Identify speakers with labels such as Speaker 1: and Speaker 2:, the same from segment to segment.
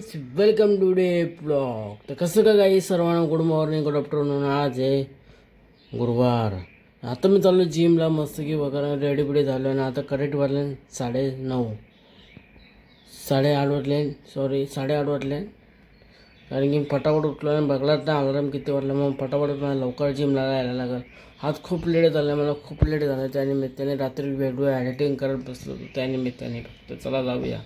Speaker 1: Guys welcome to the blog. तर कसं का गाईज सर्वांना गुड मॉर्निंग गुड आफ्टरनून. आज आहे गुरुवार. आता मी चाललो जिमला मस्त की वगैरे रेडी बिडी झालो आणि आता करेक्ट वाजले 9:30 साडेआठ वाजले. कारण की फटाफट उठलो आणि बघलाच ना अलार्म किती वाजला, मग फटाफट मला लवकर जिमला यायला लागल. आज खूप लेट झाला, मला खूप लेट झालं. त्यानिमित्ताने रात्री व्हिडिओ एडिटिंग करत बसलो त्यानिमित्ताने. फक्त चला जाऊया.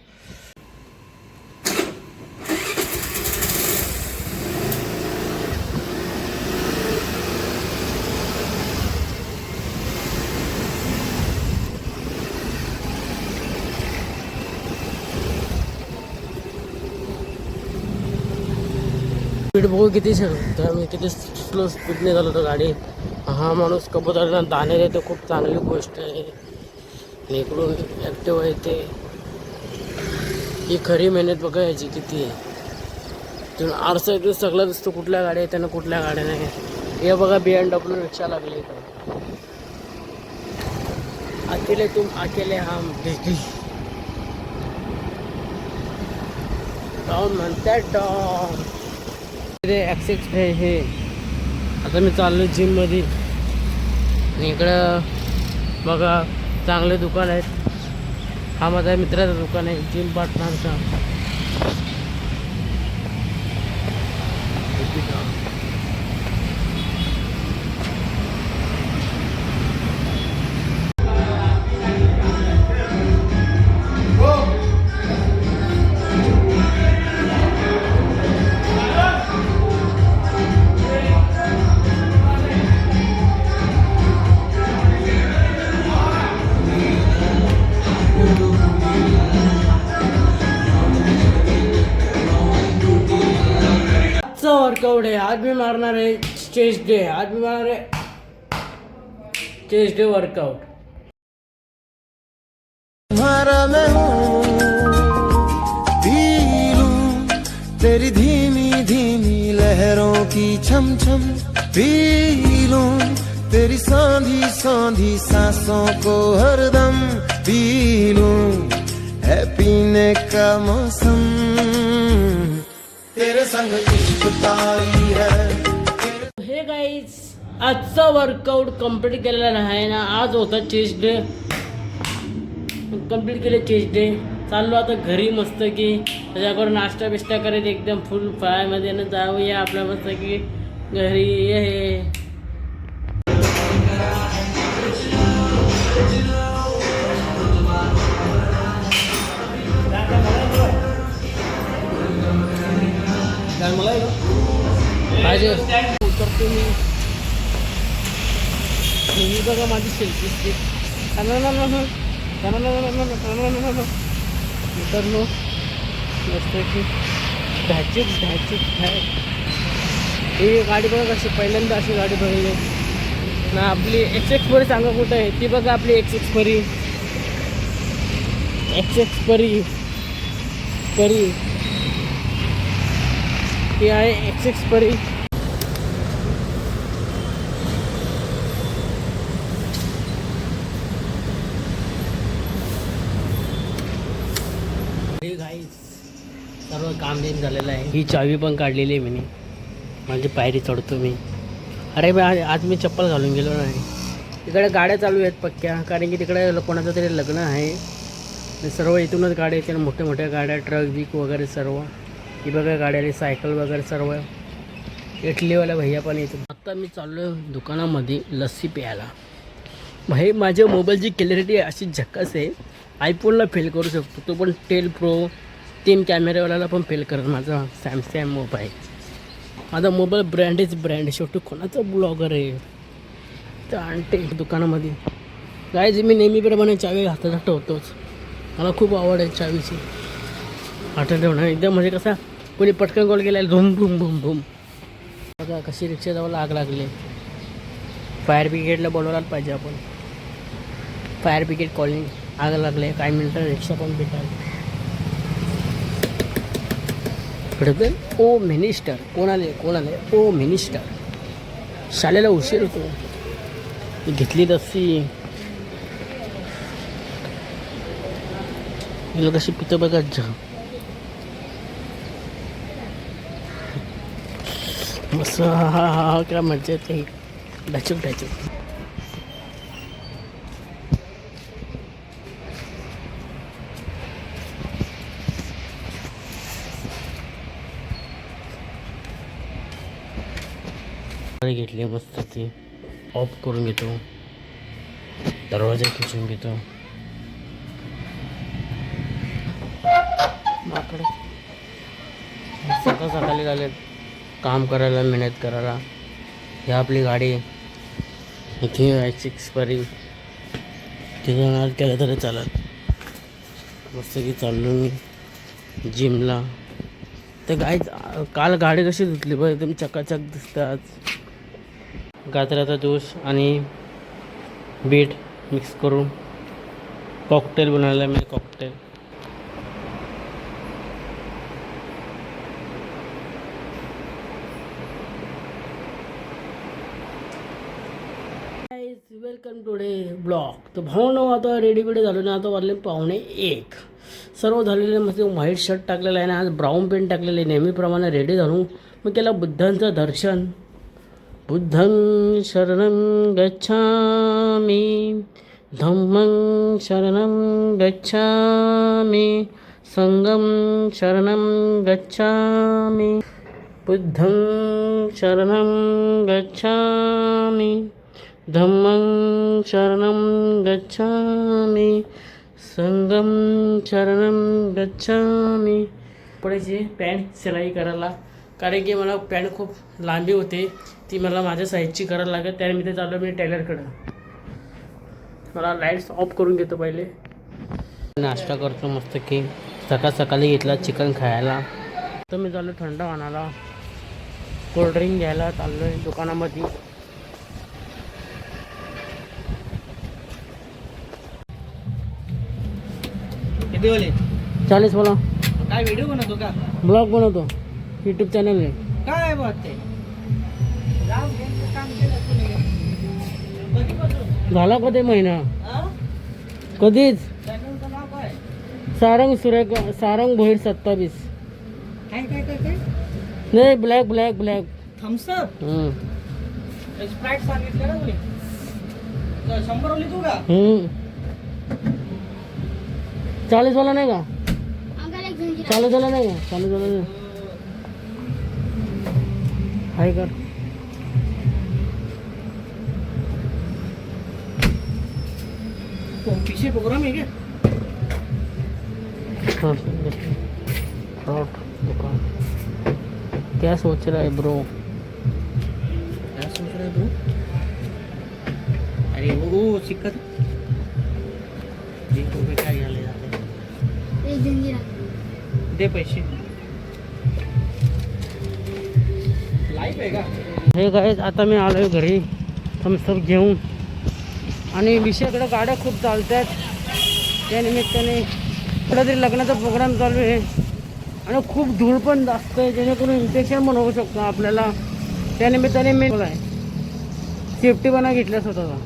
Speaker 1: स्पीड बघू किती मी किती स्लो स्पीडने झालो होतो गाडी. हा माणूस कबूतरांना दाणे देतो, खूप चांगली गोष्ट आहे. इकडून ॲक्टिव्ह आहे ते, ही खरी मेहनत बघा याची किती आहे. तुम्ही आरसा इथून सगळं दिसतो कुठल्या गाड्या आहेत आणि कुठल्या गाड्या नाही. हे बघा BMW रिक्षा लागली इकडं. अकेले तुम अकेले हम डाऊन म्हणतात डाऊन. ॲक्सेस हे आता मी चाललो जिममध्ये आणि इकडं बघा चांगले दुकान आहेत. हा माझ्या मित्राचं दुकान आहे, जिम पार्टनरचा. वर्कआउट है, आज भी मारना है चेस्ट डे. आज भी मारना है चेस्ट डे वर्कआउट.
Speaker 2: तुम्हारा मैं हूँ, पी लूं तेरी धीमी धीमी लहरों की छम छम. पी लूं तेरी सांधी सांधी सांसों को हरदम. पी लूं है पीने का मौसम, तेरे संग इश्क तारी है.
Speaker 1: हे गाईज आजचा वर्कआउट कंप्लीट केलेला आहे ना. आज होता चेस्ट डे, कंप्लीट केले चेस्ट डे. चाललो आता घरी मस्त की त्याच्याकडून नाश्ता बिष्टा करत एकदम फुल फ्रायमध्ये ना जाऊया आपल्या मस्त की घरी. हे उतरतो मी बघा माझी सेल्फी स्टिक. उतरलो मस्त की ढॅचिक. ही गाडी बघा कशी पहिल्यांदा अशी गाडी बघली ना. आपली XX परी सांगा कुठं आहे ती बघा. आपली XX परी ही आहे XX परी. सर्व काम बिम झालेलं आहे. ही चावी पण काढलेली आहे मी. माझी पायरी चढतो मी. अरे बा आज मी चप्पल घालून गेलो नाही. तिकडे गाड्या चालू आहेत पक्क्या, कारण की तिकडे कोणाचं तरी लग्न आहे. सर्व इथूनच गाड्या येते, मोठ्या मोठ्या गाड्या, ट्रक बिक वगैरे सर्व. ही बघा गाड्या, सायकल वगैरे सर्व. इटलीवाला भैया पण येतो. आत्ता मी चाललो आहे दुकानामध्ये लस्सी प्यायला. भाई माझ्या मोबाईलची क्लॅरिटी अशी झक्कास आहे, आयफोनला फेल करू शकतो तो, पण 12 Pro 3 कॅमेऱ्यावाल्याला पण फेल करत माझा सॅमसंग मोबाईल. माझा मोबाईल ब्रँड. शेवटी कोणाचा ब्लॉगर आहे तर आणते दुकानामध्ये. गायज मी नेहमीप्रमाणे चावी हातात ठेवतोच. मला खूप आवड आहे चावीची हातात ठेवणं. एकदम म्हणजे कसा कोणी पटकन कॉल केला झुम भूम भूम भूम. बघा कशी रिक्षा जवळ आग लागली. फायर ब्रिगेडला बोलवलाच पाहिजे आपण. Fire brigade calling. आग लागले काय मिनटं रिक्षा पण भेटाल. ओ मिनिस्टर कोण आले. ओ मिनिस्टर. शाळेला उशीर होतो. घेतली लस्सी. हिला कशी पितं बघा. मस्त हा हा हा क्या मजा येते ढचक ढचक. घेतली मस्त ती ऑफ करून घेतो, दरवाजा खेचून घेतो. माकडे सकाळ सकाळी झाले काम करायला, मेहनत करायला. ही आपली गाडी इथे I6 परी तिथून आज केलं तरी चालत. मस्त की चाललो मी जिमला. तर काल गाडी कशी धुतली बघ, एकदम चकाचक दिसतात. गाजराचा ज्यूस आणि बीट मिक्स करून कॉकटेल बनवला मी. Cocktail welcome today blog. तर भाऊ आता रेडी बिडी झालो ना. आता वाजले 1:45. सर्व झालेले मस्त व्हाईट शर्ट टाकलेला आहे ना, आज ब्राऊन पेंट टाकलेले. नेहमीप्रमाणे रेडी झालो. मग केला बुद्धांचं दर्शन. बुद्धं शरणं गच्छामि, धम्मं शरणं गच्छामि, संघं शरणं गच्छामि. बुद्धं शरणं गच्छामि, धम्मं शरणं गच्छामि, संघं शरणं गच्छामि. कपड्याची पॅन्ट सिलाई करायला, कारण की मला पॅन्ट खूप लांबी होते, ती मला माझ्या साईजची करायला लागेल. त्याने मी ते चाललो मी टेलरकडं. मला लाईट्स ऑफ करून घेतो पहिले. नाश्ता करतो मस्त की. सकाळी घेतला चिकन खायला. तर मी चाललो थंड आणायला, कोल्ड्रिंक घ्यायला चाललो आहे दुकानामध्ये.
Speaker 3: किती वाले
Speaker 1: 40 बोला.
Speaker 3: काय व्हिडिओ बनवतो का?
Speaker 1: ब्लॉग बनवतो, यूट्यूब चॅनल आहे.
Speaker 3: काय बात ते काम केलं तुम्ही कधीपासून?
Speaker 1: झाला कधी महिना?
Speaker 3: हा?
Speaker 1: कधीच.
Speaker 3: चॅनलचं नाव काय?
Speaker 1: सारंग भोईर 27.
Speaker 3: काय काय काय काय
Speaker 1: नाही black black black.
Speaker 3: Thums Up sprite सांगितलं ना तुम्ही? 100 वाली तू का?
Speaker 1: 40 वाला नाही का? चालू झाला नाही का? चालू झाला नाही. हाय कर.
Speaker 3: पीछे प्रोग्राम है क्या?
Speaker 1: दुकान. क्या सोच रहा है ब्रो?
Speaker 3: क्या सोच रहा है ब्रो? अरे वो सिक्का ₹1 काय घ्यायला जाते? दे पैसे. लाईव्ह आहे का?
Speaker 1: हे काय आता मी आलोय घरी थम्सअप घेऊन. आणि विषयाकडे गाड्या खूप चालतात, त्या निमित्ताने कुठेतरी लग्नाचा प्रोग्राम चालू आहे आणि खूप धूळ पण जास्त आहे, जेणेकरून इन्फेक्शन पण होऊ शकतं आपल्याला. त्या निमित्ताने मी सेफ्टी बना घेतल्या स्वतःचा.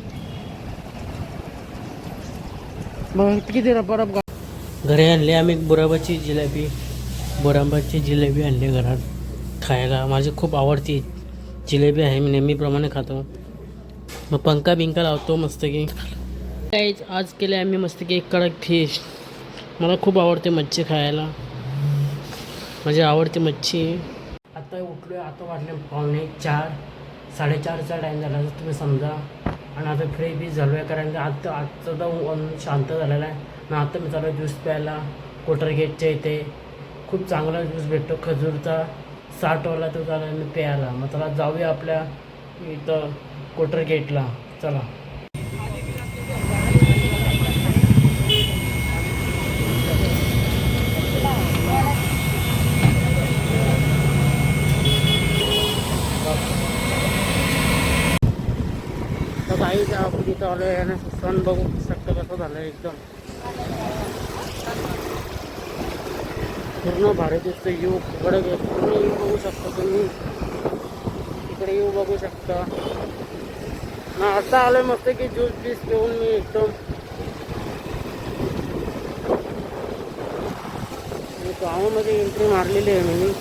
Speaker 1: बघ किती रपारप. घरी आणले आम्ही बोराबाची जिलेबी आणली घरात खायला. माझी खूप आवडती जिलेबी आहे, मी नेहमीप्रमाणे खातो. मग पंखा बिंका लावतो मस्त की. आज केले आम्ही मस्त की एक कडक फिश. मला खूप आवडते मच्छी खायला, माझी आवडती मच्छी. आता उठलो आहे, आता वाजले 4:45, 4:30चा टाईम झाला तर तुम्ही समजा. आणि आता फ्रेश बीस झालो आहे, कारण की आजचा तर शांत झालेला आहे. आणि आता मी चालू ज्यूस प्यायला कोटर गेटच्या इथे. खूप चांगला ज्यूस भेटतो खजूरचा, 60 वाला तो झाला मी प्यायला. मग चला जाऊया आपल्या इथं कोटर गेटला. चला. तर काहीच आपण इथं आलो आहे आणि सण बघू शकतो कसं झालं आहे. एकदम पूर्ण भारी दिसतं. येऊ कडक आहे, पूर्ण येऊ बघू शकता तुम्ही. इकडे येऊ बघू शकता ना. आता आलोय मस्त की ज्यूस बीस घेऊन मी एकदम. गावामध्ये एंट्री मारलेली आहे मी.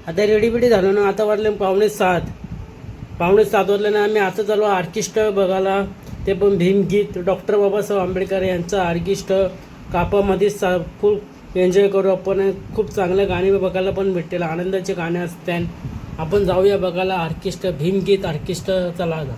Speaker 1: आता रेडीबिडी झालो ना, आता वाजले 6:45. 6:45 वाजले ना, आम्ही आता चालू ऑर्केस्ट्रा बघायला. ते पण भीमगीत डॉक्टर बाबासाहेब आंबेडकर यांचं ऑर्केस्ट्रा कापामध्ये फुल एन्जॉय करू आपण. खूप चांगलं गाणी बघायला पण भेटतील, आनंदाचे गाणे असतात. आपण जाऊया बघायला ऑर्केस्ट्रा, भीमगीत ऑर्केस्ट्रा. चला आता.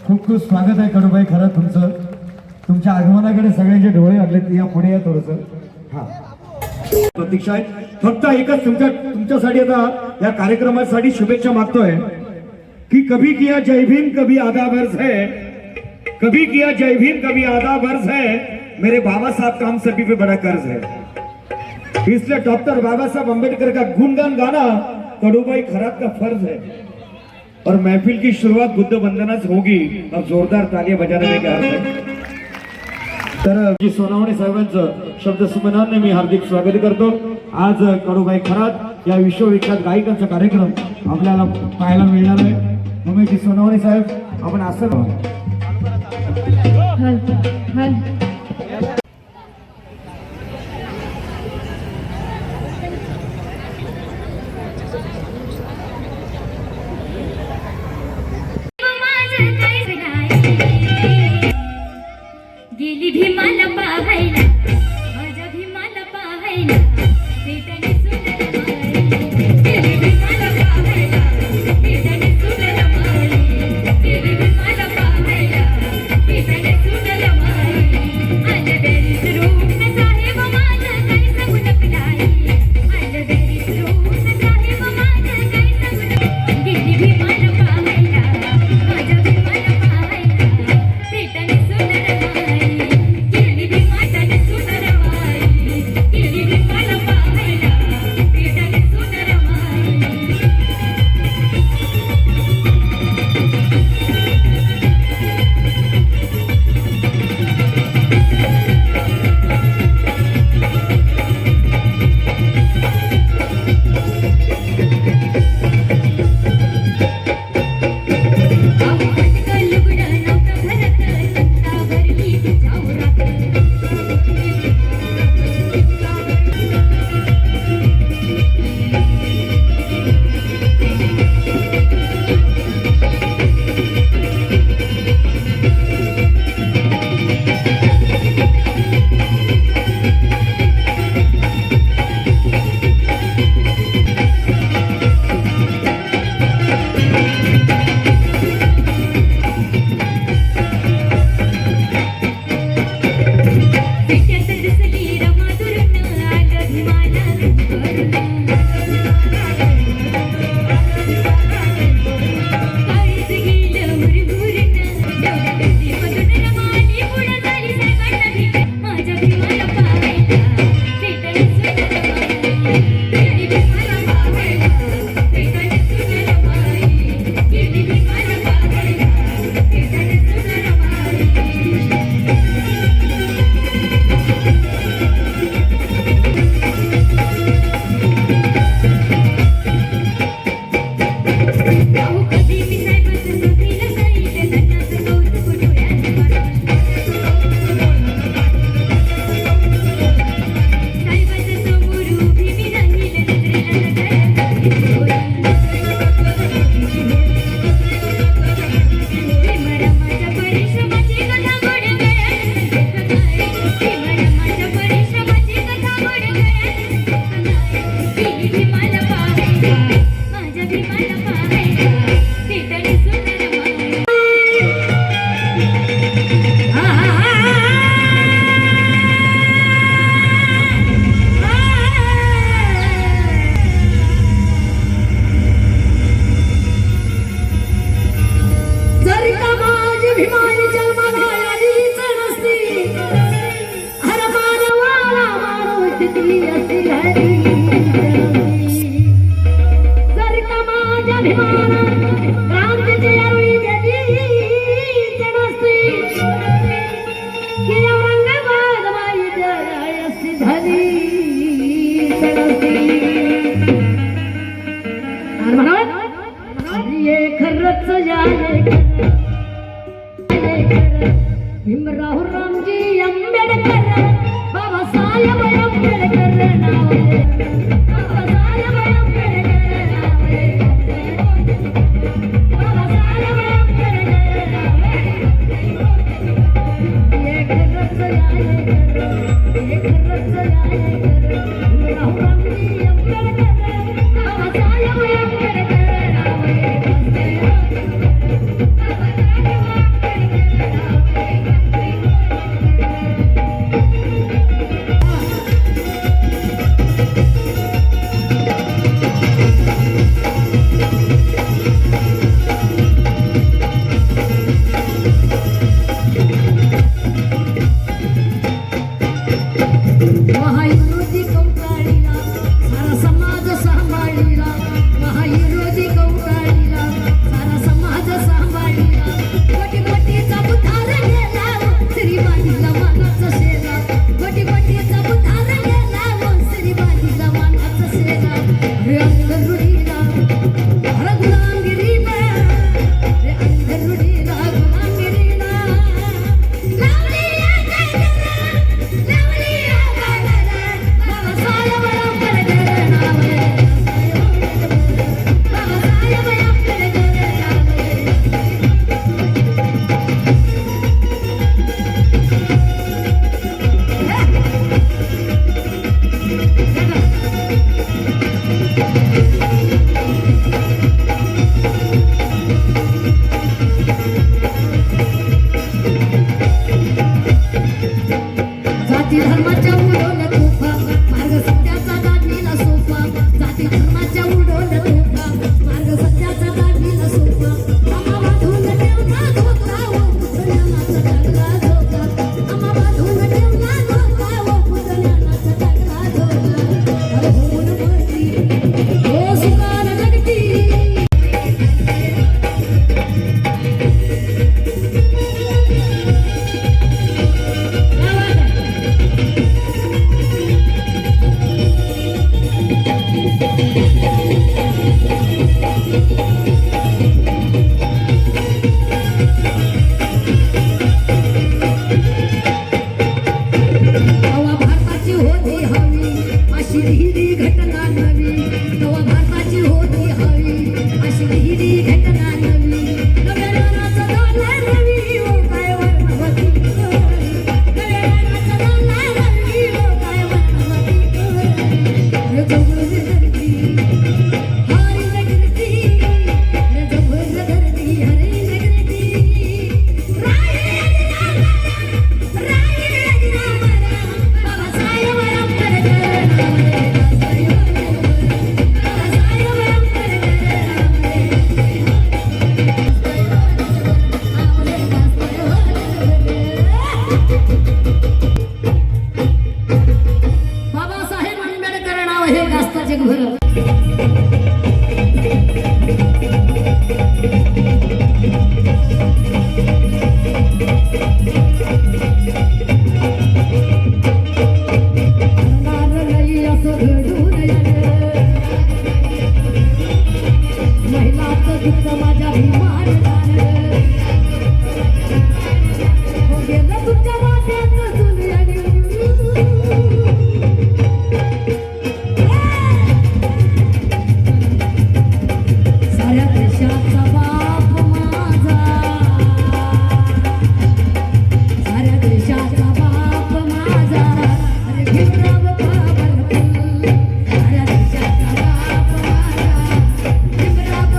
Speaker 4: खूप खूप स्वागत आहे कडूबाई. खरं तुमच्या आगमनाकडे सगळ्यांचे डोळे लागले. या पुढे या थोडंसं. हा, प्रतीक्षा आहे. फक्त एकच तुमच्यासाठी आता या कार्यक्रमासाठी शुभेच्छा मागतोय की कभी किया जय भीम कभी आधा वर्ष है, कभी किया जय भीम कभी आधा वर्ष है, मेरे बाबा साहब काम सभी पे बड़ा कर्ज है. इसलिए डॉक्टर बाबा साहब अम्बेडकर का गुणगान गाना कडूबाई खरात का फर्ज है. और महफिल की शुरुआत बुद्ध वंदना से होगी. अब जोरदार तालियां बजाने में क्या अर्थ है. तर सोनावणे साहेबांचं शब्द सुमनाने मी हार्दिक स्वागत करतो. आज कडूबाई खरात या विश्वविख्यात गायकांचा कार्यक्रम आपल्याला पाहायला मिळणार आहे. उमेश सोनावणे साहेब, आपण असं
Speaker 5: गेली भीमाला पाहायला, माझ्या भीमाला पाहायला, पेटाने सुंदर माई. गेली भीमाला पाहायला, पेटाने सुंदर माई. गेली भीमाला पाहायला, पेटाने सुंदर माई. आले खरं भीमराव रामजी आंबेडकर बाबासाहेब आंबेडकर नाव बाबासाहेब आंबेडकर नाव बाबासाहेब आंबेडकर नाव एक रच आले एक रच आले भीमराव रामजी आंबेडकर बाबासाहेब आंबेडकर नाव महायुती कौटाळीला सारा समाज सांभाळीला महायुती कौटाळीला सारा समाज सांभाळीला कोटी-कोटीचा बुधार गेला श्रीबाईला मानाचा शेला कोटी-कोटीचा बुधार गेला श्रीबाईला मानाचा शेला रे अंधरुडीला हर गुलामगिरीला रे अंधरुडीला गुलामगिरीला लावली जाती धर्माच्या उडवल्या तोफा मार्ग सत्याचा दाढीला सोपा जाती धर्माच्या उडवल्या तोफा मार्ग सत्याचा दाढीला सोपा आम्हा बांधून ठेवला धोका ओ पुतण्याचा टाकला धोका आम्हा बांधून ठेवला धोका ओ पुतण्याचा टाकला धोका अरे होऊन मरती हो सुकार जगती तेव्हा भारताची होती हवी अशी हिरी घटना नवी तेव्हा भारताची होती हवी अशी हिरी घटना नवी नव्या रानाचा दाना रवी ओ काय वर्णवती नव्या रानाचा दाना रवी ओ काय वर्णवती रे जबर धरती हरी नगरती रे जबर धरती हरी नगरती बाबासाहेब आंबेडकर नाव हे गाजताचे घर असं घडून महिलाचं दुःख माझ्या भीमान गेलं तुमच्या वाट्याचं जुन्याने साऱ्या देशाचा बाप माझा साऱ्या देशाचा बाप माझा अरे भीमराव साऱ्या देशाचा बाप माझा भीमराव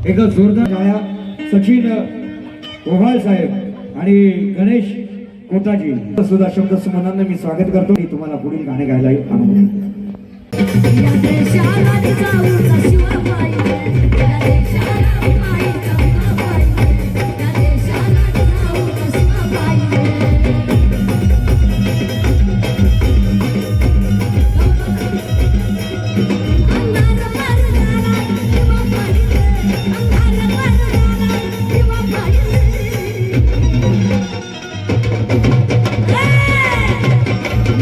Speaker 4: एक जोरदार टाळ्या सचिन ओव्हाळ साहेब आणि गणेश कोटाजी सुद्धा शब्द सुमनांना मी स्वागत करतो आणि तुम्हाला पुढील गाणे गायला
Speaker 5: या देशाला जाऊचा शिवाबाई, या देशाला माईचा बाबाई, या देशाला जाऊचा शिवाबाई. अंधार पडला शिवाबाई, अंधार पडला शिवाबाई.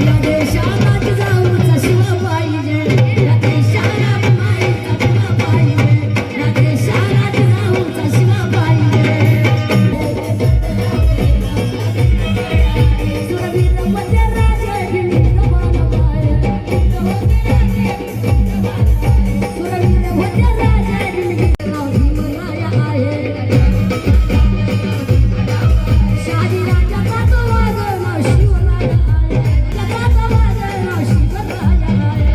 Speaker 5: या देशाला जाऊचा शिवाबाई, या देशाला माईचा बाबाई, या देशाला जाऊचा शिवाबाई. सुरवीर मध्ये राजे भीम मानवाय, सुरवीर मध्ये राजे भीमराय आहे. शहाजीराजा काका वाजवणार शिवराय आहे, काका वाजवणार शिवराय आहे.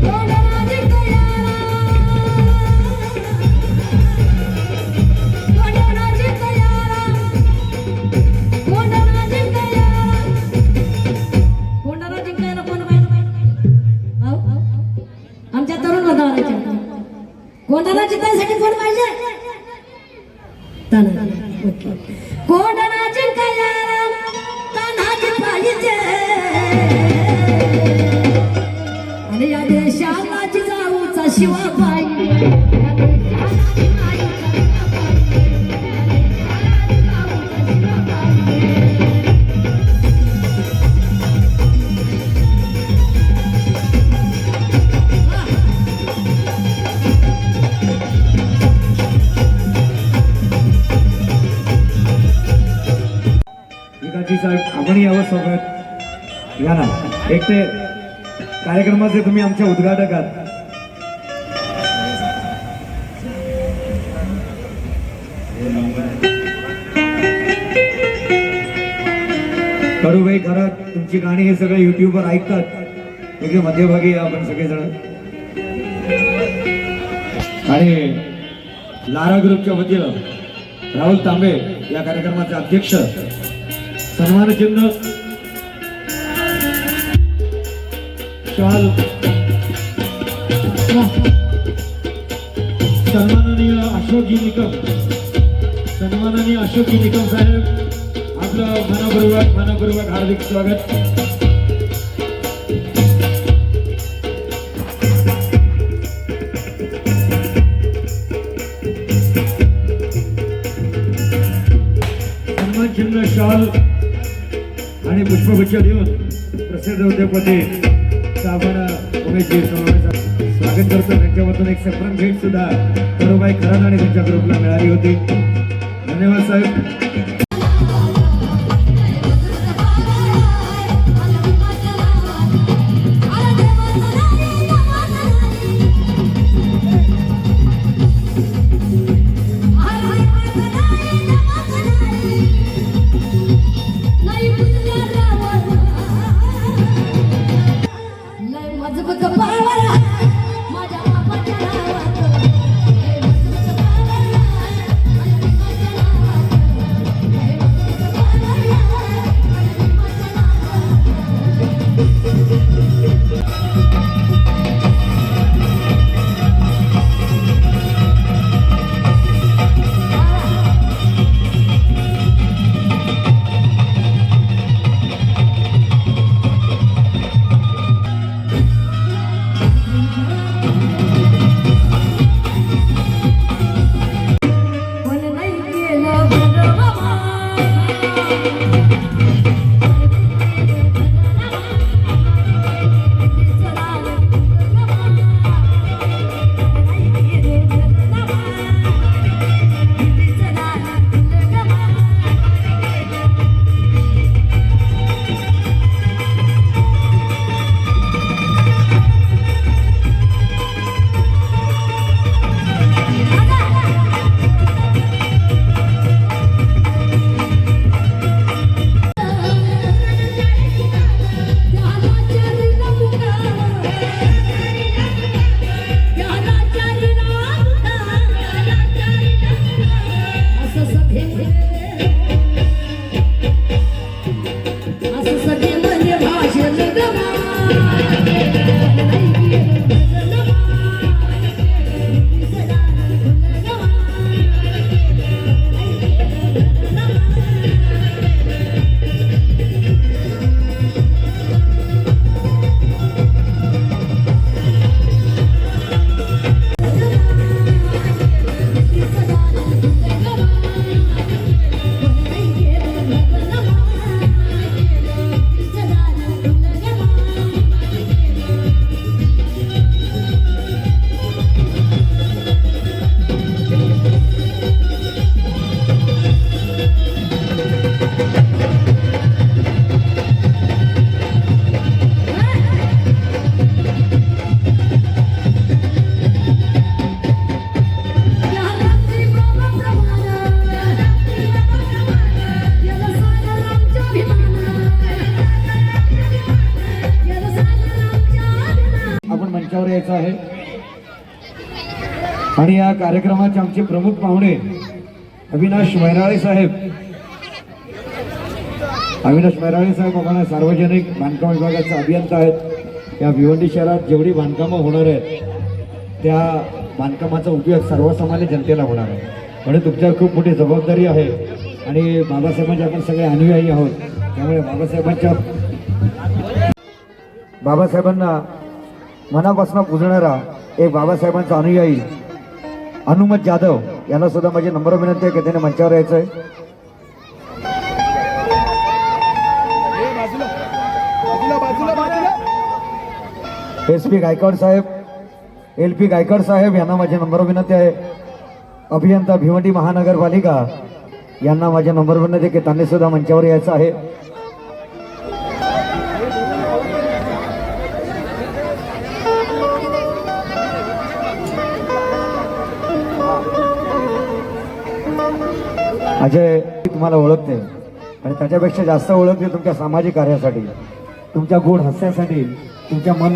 Speaker 5: कोंढराजी तयारा, कोंढराजी तयारा, कोंढराजी तयारा. कोंढराजी तयारा कोण पाहिजे? आमच्या तरुण वातावरणाच्या कोंढराजी तयासाठी कोण पाहिजे? कोंढराजी तयारा तानाजी पाहिजे. आणि या देशाला जिजाऊचा शिवाबाई, या देशाला जिजाऊचा शिवाबाई, या देशाला जिजाऊचा शिवाबाई.
Speaker 4: विकासजी साहेब आपण यावं सोबत या ना. एक ते कार्यक्रमाचे तुम्ही आमच्या उद्घाटक आहात. कडूबाई खरं तुमची गाणी हे सगळे युट्यूबवर ऐकतात. इकडे मध्यभागी या आपण सगळेजण. आणि लारा ग्रुपच्या वतीनं राहुल तांबे या कार्यक्रमाचे अध्यक्ष, सन्मान चिन्ह शाल सन्माननीय अशोकजी निकम, सन्माननीय अशोकजी निकम साहेब आपलं मनपूर्वक हार्दिक स्वागत. सन्मान चिन्ह शाल आणि पुष्पगुच्छ देऊन प्रसिद्ध उद्योगपती आपण उमेशजी सोनवणेचं स्वागत करतो. त्यांच्यामधून एक सप्रण भेट सुद्धा कडूबाई खरात आणि त्यांच्या ग्रुपला मिळाली होती. धन्यवाद साहेब.
Speaker 5: मजबूत पावला माझ्या बापाच्या नावात, मजबूत पावला माझ्या बापाच्या नावात.
Speaker 4: यायचं आहे. आणि या कार्यक्रमाचे आमचे प्रमुख पाहुणे अविनाश मैराळे साहेब. अविनाश मैराळे साहेब आम्हाला सार्वजनिक बांधकाम विभागाचे अभियंता आहेत. या भिवंडी शहरात जेवढी बांधकामं होणार आहेत त्या बांधकामाचा उपयोग सर्वसामान्य जनतेला होणार आहे. म्हणून तुमच्यावर खूप मोठी जबाबदारी आहे आणि बाबासाहेबांचे आपण सगळे अनुयायी आहोत. त्यामुळे बाबासाहेबांना मनापासून पुजणारा एक बाबासाहेबांचा अनुयायी हनुमत जाधव यांना सुद्धा माझी नम्र विनंती आहे की त्याने मंचावर यायचं आहे. SP गायकवाड साहेब, LP गायकवाड साहेब यांना माझी नम्र विनंती आहे. अभियंता भिवंडी महानगरपालिका यांना माझ्या नंबर विनंती आहे की त्यांनी सुद्धा मंचावर यायचं आहे. अजय तुम्हाला ओळखते आणि त्याच्यापेक्षा जास्त ओळखते तुमच्या सामाजिक कार्यासाठी, तुमच्या गोड हास्यासाठी, तुमच्या मन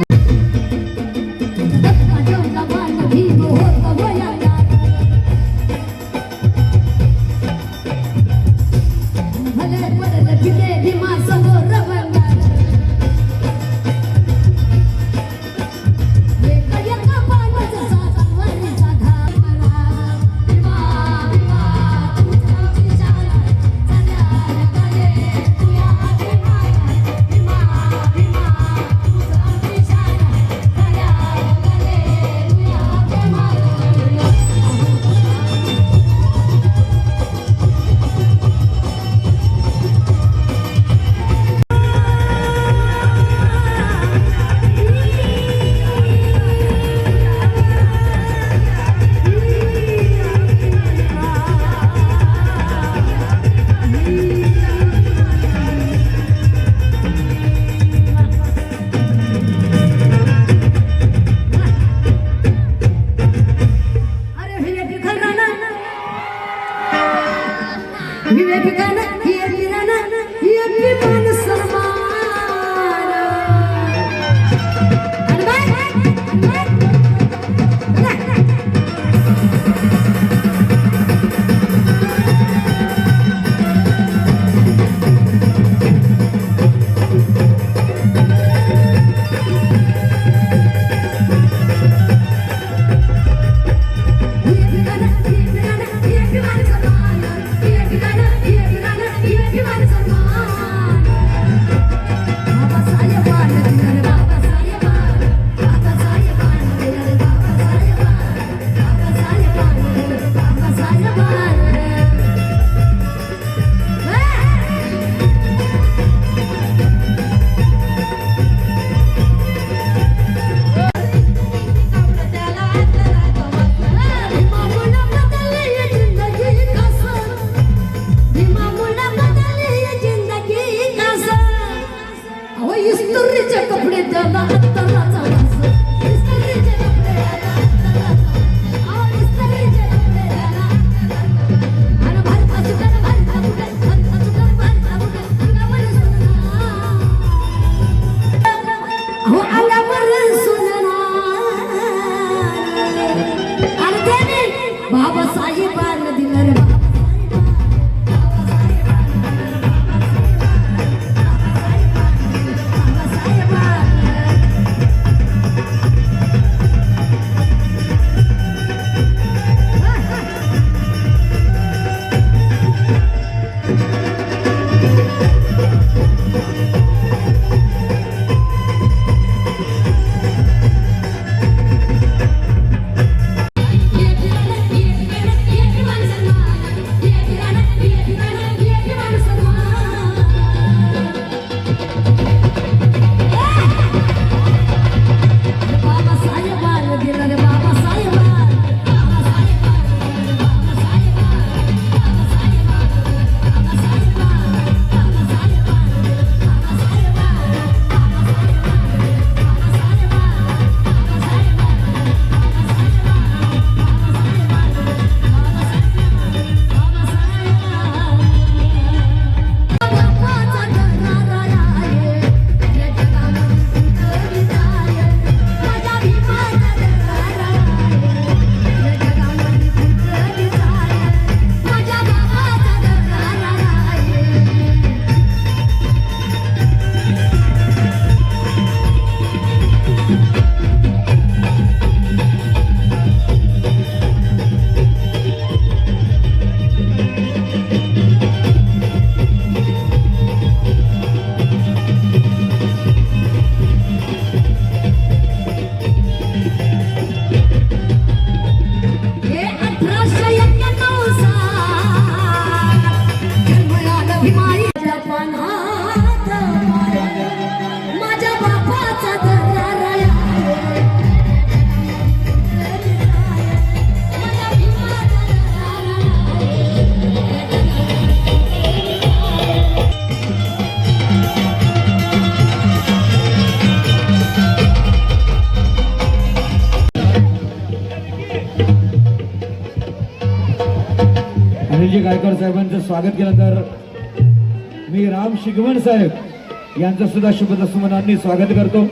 Speaker 4: अनिलजी गायकवाड साहेबांचं स्वागत केल्यानंतर मी राम शिगवण साहेब यांचं सुद्धा शुभदसुमनांनी स्वागत करतो.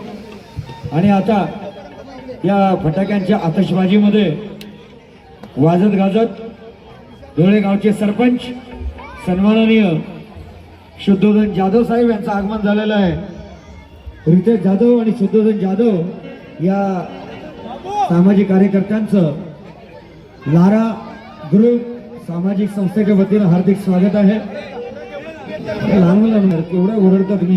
Speaker 4: आणि आता या फटाक्यांच्या आतषबाजीमध्ये वाजत गाजत धुळे गावचे सरपंच सन्माननीय शुद्धोधन जाधव साहेब यांचं आगमन झालेलं आहे. रितेश जाधव आणि शुद्धोधन जाधव या सामाजिक कार्यकर्त्यांचं लारा ग्रुप सामाजिक संस्थेच्या वतीनं हार्दिक स्वागत आहे. लहान मुलांवर केवढं ओरडता तुम्ही.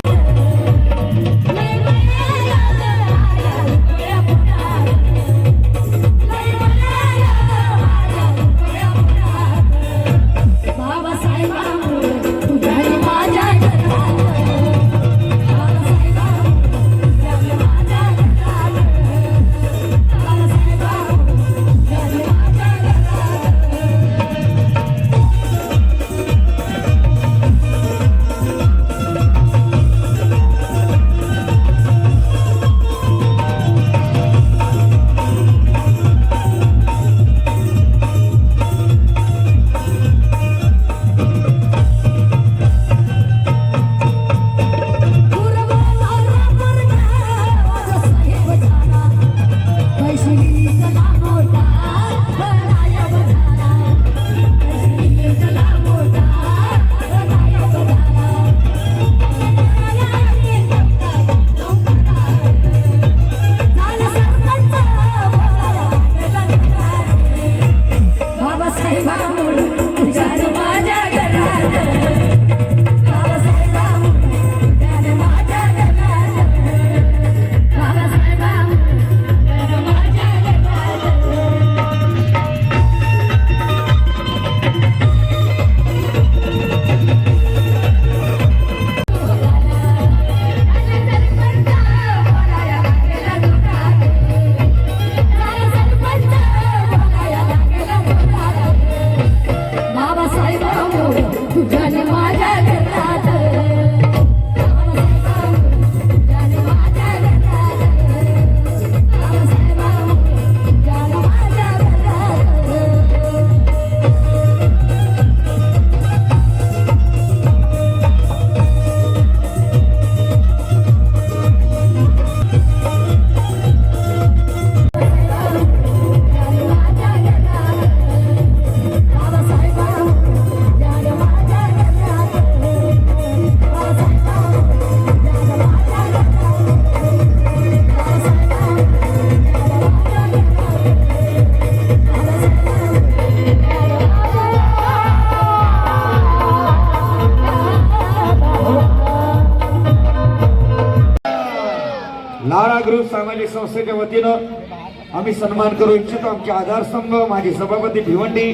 Speaker 4: लारा ग्रुप सामाजिक संस्थेच्या वतीनं आम्ही सन्मान करू इच्छितो. आमचे आधारस्तंभ माजी सभापती भिवंडी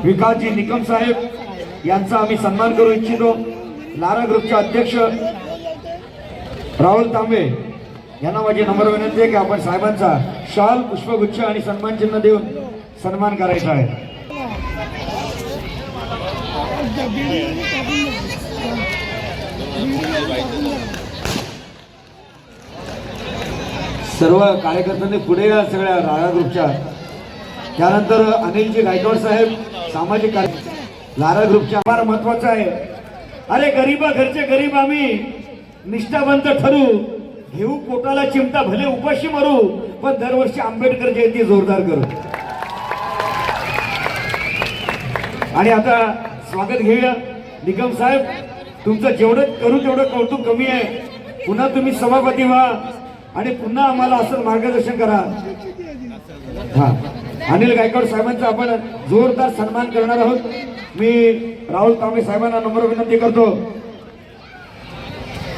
Speaker 4: विकासजी निकम साहेब यांचा आम्ही सन्मान करू इच्छितो. लारा ग्रुपचे अध्यक्ष राहुल तांबे यांना माझी नम्र विनंती आहे की आपण साहेबांचा शाल पुष्पगुच्छ आणि सन्मान चिन्ह देऊन सन्मान करायचा आहे. सर्व कार्यकर्त्यांनी पुढे या सगळ्या लारा ग्रुपच्या. त्यानंतर अनिलजी गायकवाड साहेब सामाजिक कार्य लारा ग्रुपच्या फार महत्वाचं आहे. अरे गरीबा घरचे गरीब आम्ही निष्ठावंत ठरू, घेऊ पोटाला चिमटा भले उपाशी मरू, पण दरवर्षी आंबेडकर जयंती जोरदार करू. आणि आता स्वागत घेऊया निकम साहेब. तुमचं जेवढं करू तेवढं कौतुक कमी आहे. पुन्हा तुम्ही सभापती व्हा आणि पुन्हा आम्हाला असं मार्गदर्शन करा. हा, अनिल गायकवाड साहेबांचा आपण जोरदार सन्मान करणार आहोत. मी राहुल तांबे साहेबांना नम्र विनंती करतो.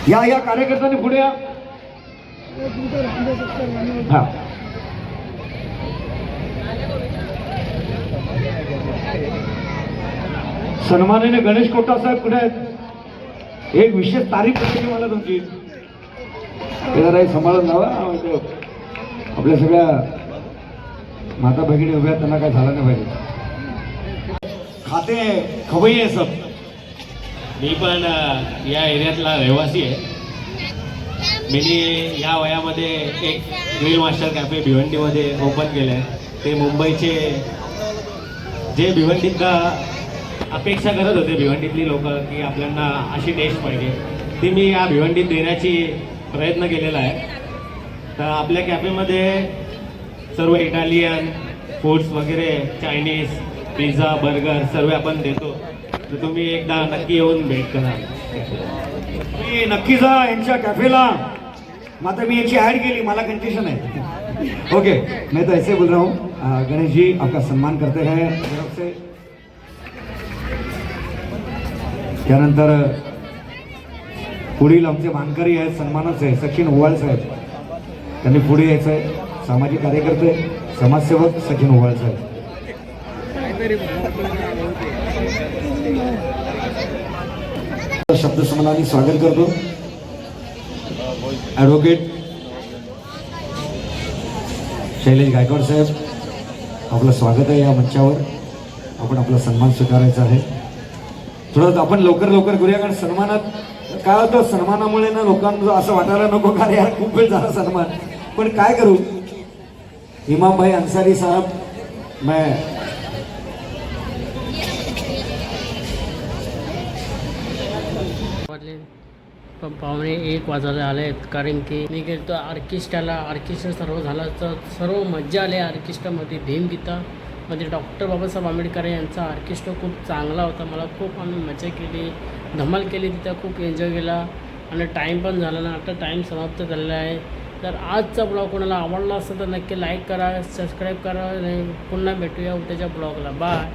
Speaker 4: या कार्यकर्त्यांनी पुढे या. हा, सन्माननीय गणेश कोटा साहेब कुठे आहेत? एक विशेष तारीख कशी मला तुमची जरा सांभाळून जावा. आपल्या सगळ्या माता भगिनी उभ्या, त्यांना काय झालं नाही पाहिजे. खाते खवई आहे सब.
Speaker 6: मी पण या एरियातला रहिवासी आहे. मी या वयामध्ये एक ग्रिल मास्टर कॅफे भिवंडीमध्ये ओपन केलं आहे. ते मुंबईचे जे भिवंडीतला अपेक्षा करत होते भिवंडीतली लोक की आपल्याला अशी टेस्ट पाहिजे, ती मी या भिवंडीत देण्याची प्रयत्न केलेला आहे. तर आपल्या कॅफेमध्ये सर्व इटालियन फूड्स वगैरे, चायनीज, पिझ्झा, बर्गर सर्व आपण देतो. तर तुम्ही एकदा नक्की येऊन भेट करा.
Speaker 4: तुम्ही नक्की जा यांच्या कॅफेला. मात्र मी याची ऍड केली, मला कन्फ्युजन है. ओके, मैं तो ऐसे बोल रहा हूँ, गणेश जी आपका सम्मान करते हैं तरफ से. त्यानंतर पुढील आमचे मानकरी आहेत, सन्मानच आहे सचिन ओवाळ साहेब. त्यांनी पुढे यायचं आहे. सामाजिक कार्यकर्ते, समाजसेवक सचिन ओवाळ साहेब. शब्दसन्मानाने स्वागत करतो. ॲडव्होकेट शैलेश गायकवाड साहेब, आपलं स्वागत आहे या मंचावर. आपण आपला सन्मान स्वीकारायचा आहे. थोडं आपण लवकर करूया, कारण सन्मानात काय होतं, सन्मानामुळे ना लोकांना असं वाटायला नको का यार खूप वेळ झाला सन्मान. पण काय करू, इमाम भाई अंसारी साहब, मैं
Speaker 1: पण पावणे 1 वाजायला आले आहेत, कारण की मी गेलो ऑर्केस्ट्रा सर्व झाला. तर सर्व मज्जा आली ऑर्केस्ट्रामध्ये. भीमगीतामध्ये डॉक्टर बाबासाहेब आंबेडकर यांचा ऑर्केस्ट्रा खूप चांगला होता. मला खूप आम्ही मजा केली, धमाल केली तिथं, खूप एन्जॉय केला. आणि टाईम पण झाला ना, आता टाईम समाप्त झालेला आहे. तर आजचा ब्लॉग कोणाला आवडला असेल तर नक्की लाईक करा, सबस्क्राईब करा. पुन्हा भेटूया उद्याच्या ब्लॉगला. बाय.